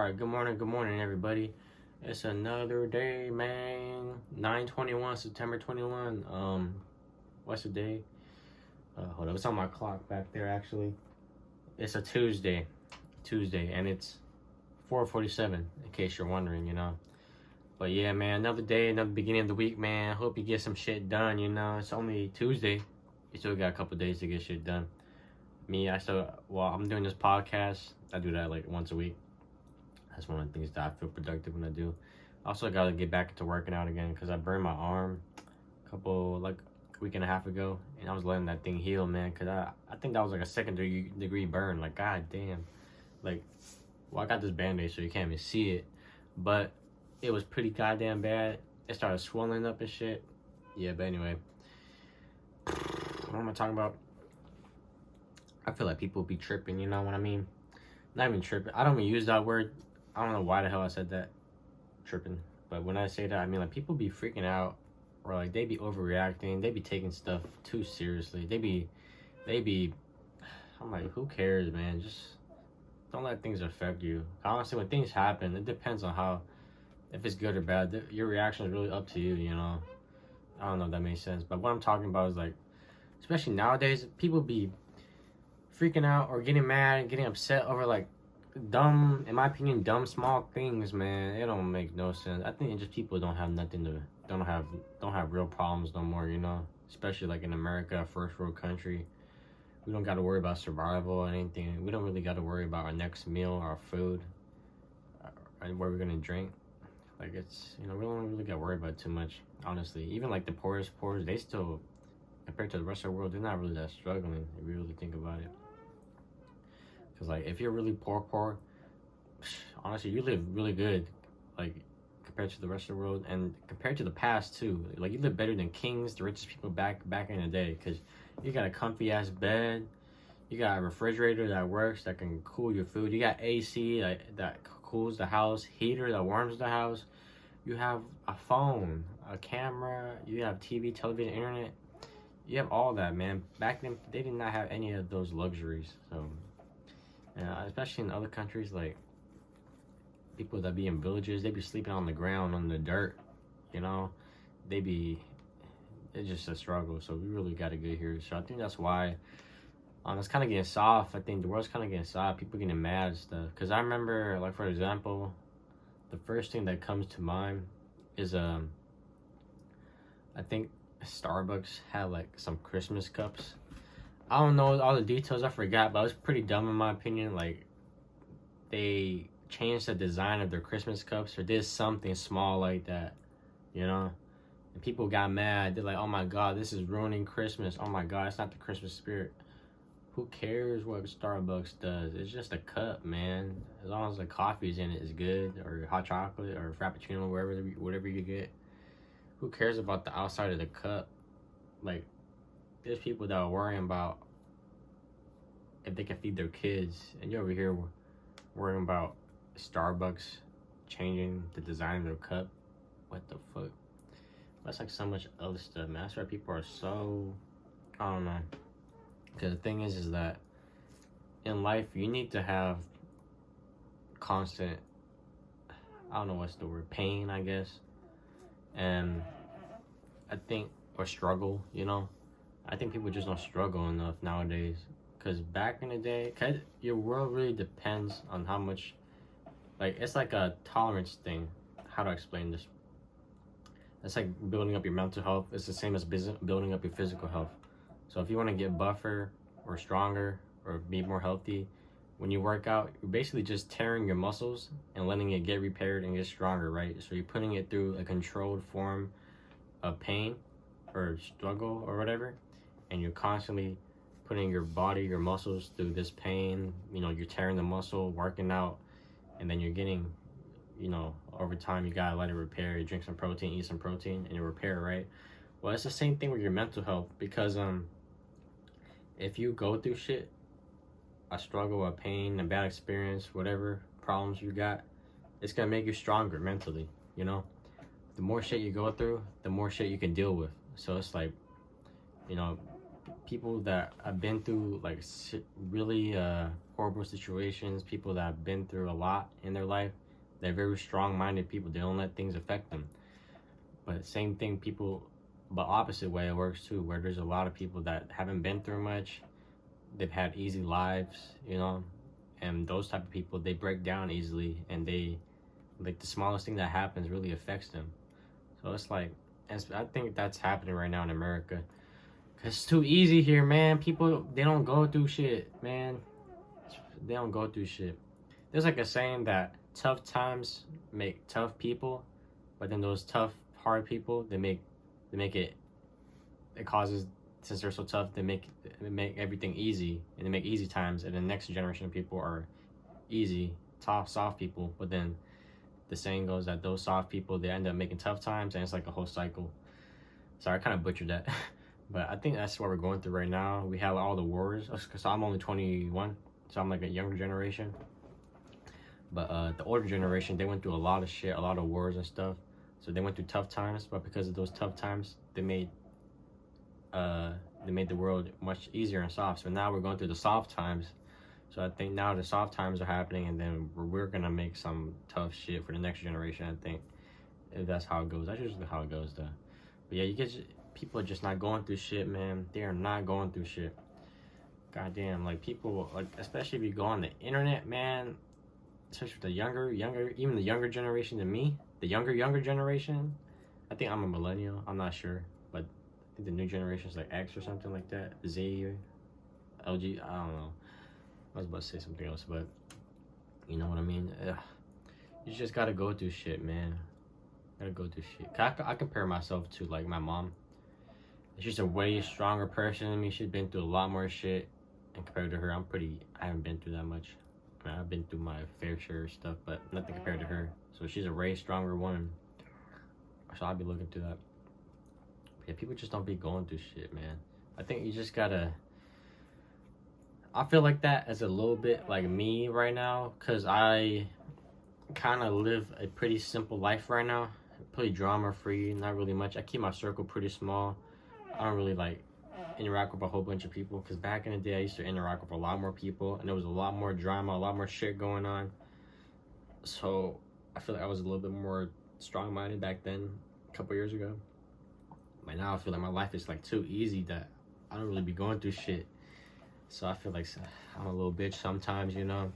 Alright, good morning, everybody. It's another day, man. 9/21, September 21. What's the day? Hold up, it's on my clock back there, actually. It's a Tuesday, and it's 4:47, in case you're wondering, But yeah, man, another day, another beginning of the week, man. Hope you get some shit done, It's only Tuesday. You still got a couple days to get shit done. I'm doing this podcast. I do that like once a week. That's one of the things that I feel productive when I do. Also, I gotta get back into working out again because I burned my arm a week and a half ago, and I was letting that thing heal, man. Cause I think that was like a second degree burn. Like, god damn. I got this band-aid so you can't even see it, but it was pretty goddamn bad. It started swelling up and shit. Yeah, but anyway, what am I talking about? I feel like people be tripping, you know what I mean? Not even tripping. I don't even use that word. I don't know why the hell I said that. Tripping. But when I say that, I mean like people be freaking out, or like they be overreacting. They be taking stuff too seriously. They be. I'm like, who cares, man? Just don't let things affect you. Honestly, when things happen, it depends on how, if it's good or bad. Your reaction is really up to you, I don't know if that makes sense. But what I'm talking about is like, especially nowadays, people be freaking out or getting mad and getting upset over like dumb, in my opinion, dumb small things, man. It don't make no sense. I think it's just people don't have real problems no more, especially like in America, a first world country. We don't got to worry about survival or anything. We don't really got to worry about our next meal, our food, and where we're gonna drink. Like, it's, we don't really got to worry about it too much, honestly. Even like the poorest, they still, compared to the rest of the world, they're not really that struggling if you really think about it. Because, like, if you're really poor, honestly, you live really good, like, compared to the rest of the world, and compared to the past, too. Like, you live better than kings, the richest people back in the day, because you got a comfy-ass bed, you got a refrigerator that works, that can cool your food, you got AC that cools the house, heater that warms the house, you have a phone, a camera, you have TV, television, internet, you have all that, man. Back then, they did not have any of those luxuries, so... especially in other countries, like people that be in villages, they be sleeping on the ground, on the dirt, it's just a struggle. So we really got to get here. So I think that's why it's kind of getting soft. I think the world's kind of getting soft. People getting mad and stuff. Because I remember, like, for example, the first thing that comes to mind is I think Starbucks had like some Christmas cups. I don't know all the details, I forgot, but it was pretty dumb in my opinion. Like, they changed the design of their Christmas cups or did something small like that, And people got mad. They're like, oh my god, this is ruining Christmas. Oh my god, it's not the Christmas spirit. Who cares what Starbucks does? It's just a cup, man. As long as the coffee's in it is good, or hot chocolate, or frappuccino, whatever you get. Who cares about the outside of the cup? Like, there's people that are worrying about if they can feed their kids, and you're over here worrying about Starbucks changing the design of their cup. What the fuck? That's like so much other stuff, man. That's why people are so, I don't know. Because the thing is that in life, you need to have constant, I don't know what's the word, pain, I guess. And I think, or struggle, I think people just don't struggle enough nowadays. Because back in the day, your world really depends on how much, like, it's like a tolerance thing. How to explain this? It's like building up your mental health. It's the same as building up your physical health. So if you want to get buffer or stronger or be more healthy, when you work out, you're basically just tearing your muscles and letting it get repaired and get stronger, right? So you're putting it through a controlled form of pain or struggle or whatever, and you're constantly putting your body, your muscles through this pain. You're tearing the muscle, working out, and then you're getting, over time, you gotta let it repair. You drink some protein, eat some protein, and you repair, right? Well, it's the same thing with your mental health, because if you go through shit, a struggle, a pain, a bad experience, whatever problems you got, it's gonna make you stronger mentally, The more shit you go through, the more shit you can deal with. So it's like, people that have been through like really horrible situations, people that have been through a lot in their life, they're very strong-minded people. They don't let things affect them. But same thing, people, but opposite way it works too, where there's a lot of people that haven't been through much. They've had easy lives, you know, and those type of people, they break down easily, and they like the smallest thing that happens really affects them. So it's like, I think that's happening right now in America. It's too easy here, man. People, they don't go through shit, man. They don't go through shit. There's like a saying that tough times make tough people, but then those tough, hard people, they make it. It causes, since they're so tough, they make everything easy, and they make easy times, and the next generation of people are easy, tough, soft people. But then the saying goes that those soft people, they end up making tough times, and it's like a whole cycle. Sorry, I kind of butchered that. But I think that's what we're going through right now. We have all the wars. So I'm only 21, so I'm like a younger generation. But the older generation, they went through a lot of shit, a lot of wars and stuff. So they went through tough times, but because of those tough times, they made the world much easier and soft. So now we're going through the soft times. So I think now the soft times are happening, and then we're gonna make some tough shit for the next generation. I think if that's how it goes. That's usually how it goes, though. But yeah, people are just not going through shit, man. They are not going through shit. Goddamn, like people, like especially if you go on the internet, man. Especially with the younger, even the younger generation than me. The younger generation. I think I'm a millennial. I'm not sure, but I think the new generation is like X or something like that. Z or LG. I don't know. I was about to say something else, but you know what I mean. Ugh. You just gotta go through shit, man. Gotta go through shit. I compare myself to like my mom. She's a way stronger person than me. She's been through a lot more shit, and compared to her, I haven't been through that much. I mean, I've been through my fair share of stuff, but nothing compared to her. So she's a way stronger woman. So I'll be looking through that. But yeah, people just don't be going through shit, man. I think you just gotta. I feel like that as a little bit like me right now, cause I kind of live a pretty simple life right now. Pretty drama free, not really much. I keep my circle pretty small. I don't really like interact with a whole bunch of people, because back in the day I used to interact with a lot more people, and there was a lot more drama, a lot more shit going on. So I feel like I was a little bit more strong-minded back then, a couple years ago. But now I feel like my life is like too easy that I don't really be going through shit. So I feel like I'm a little bitch sometimes, you know.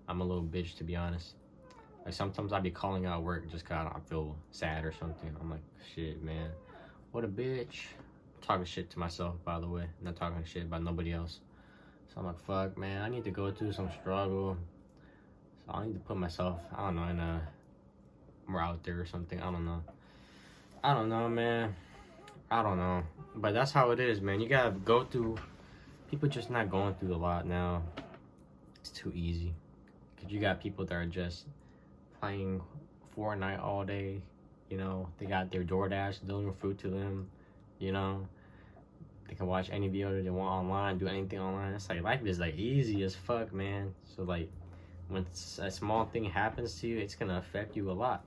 I'm a little bitch, to be honest. Like sometimes I be calling out work just cause I feel sad or something. I'm like, shit, man, what a bitch. Talking shit to myself, by the way, not talking shit about nobody else. So I'm like, fuck, man, I need to go through some struggle. So I need to put myself, I don't know, in a more out there or something. I don't know, man. I don't know. But that's how it is, man. You gotta go through. People just not going through a lot now. It's too easy. Cause you got people that are just playing Fortnite all day. You know, they got their DoorDash delivering food to them. You know, they can watch any video they want online, do anything online. It's like life is like easy as fuck, man. So like when a small thing happens to you, it's gonna affect you a lot.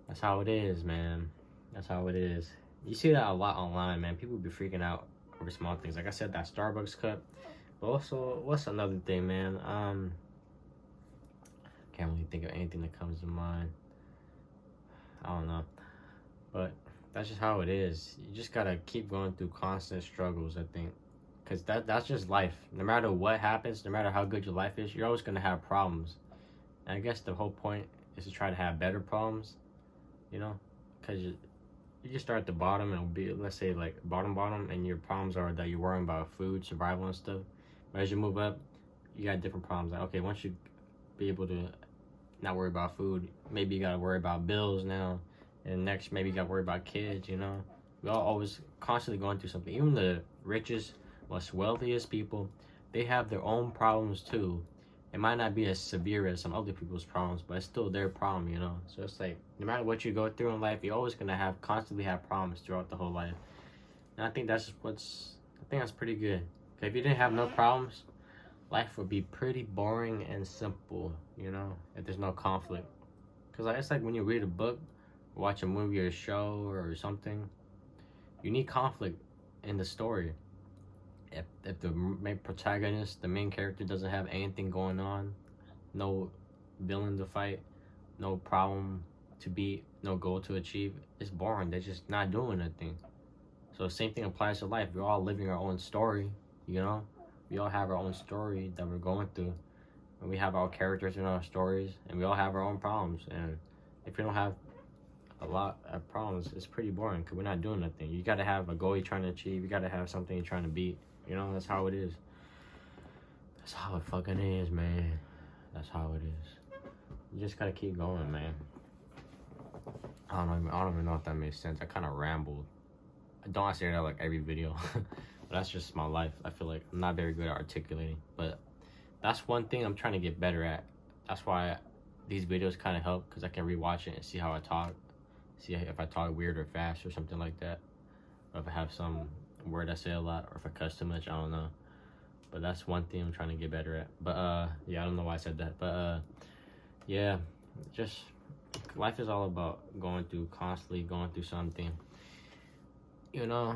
That's how it is, man. That's how it is. You see that a lot online, man. People be freaking out over small things. Like I said, that Starbucks cup. But also, what's another thing, man? Can't really think of anything that comes to mind. I don't know. But that's just how it is. You just gotta keep going through constant struggles, I think. Because that's just life. No matter what happens, no matter how good your life is, you're always gonna have problems. And I guess the whole point is to try to have better problems, you know? Because you just start at the bottom and it'll be, let's say, like bottom, and your problems are that you're worrying about food, survival, and stuff. But as you move up, you got different problems. Like, okay, once you be able to not worry about food, maybe you gotta worry about bills now. And next, maybe you gotta worry about kids, you know? We all always constantly going through something. Even the richest, most wealthiest people, they have their own problems too. It might not be as severe as some other people's problems, but it's still their problem, you know? So it's like, no matter what you go through in life, you're always gonna constantly have problems throughout the whole life. And I think that's pretty good. If you didn't have no problems, life would be pretty boring and simple, you know? If there's no conflict. Because like, it's like when you read a book, watch a movie or a show or something, you need conflict in the story. if the main protagonist, the main character, doesn't have anything going on, no villain to fight, no problem to beat, no goal to achieve, it's boring. They're just not doing nothing. So the same thing applies to life. We're all living our own story, you know? We all have our own story that we're going through. And we have our characters in our stories, and we all have our own problems. And if you don't have a lot of problems, it's pretty boring because we're not doing nothing. You gotta have a goal you're trying to achieve. You gotta have something you're trying to beat. You know, that's how it is. That's how it fucking is, man. That's how it is. You just gotta keep going, man. I don't even know if that makes sense. I kind of rambled. I don't say that like every video, but that's just my life. I feel like I'm not very good at articulating, but that's one thing I'm trying to get better at. That's why these videos kind of help, because I can rewatch it and see how I talk, see if I talk weird or fast or something like that, or if I have some word I say a lot, or if I cuss too much. I don't know, but that's one thing I'm trying to get better at. But yeah, I don't know why I said that, but yeah, just life is all about constantly going through something. You know,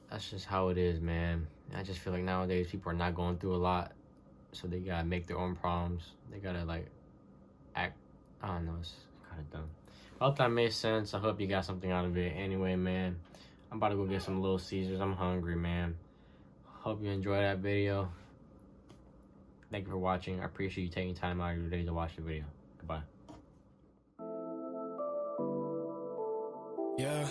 that's just how it is, man. I just feel like nowadays people are not going through a lot, so they gotta make their own problems. They gotta like act. I don't know. It's kind of dumb. I hope that made sense. I hope you got something out of it. Anyway, man, I'm about to go get some Little Caesars. I'm hungry, man. Hope you enjoyed that video. Thank you for watching. I appreciate you taking time out of your day to watch the video. Goodbye. Yeah.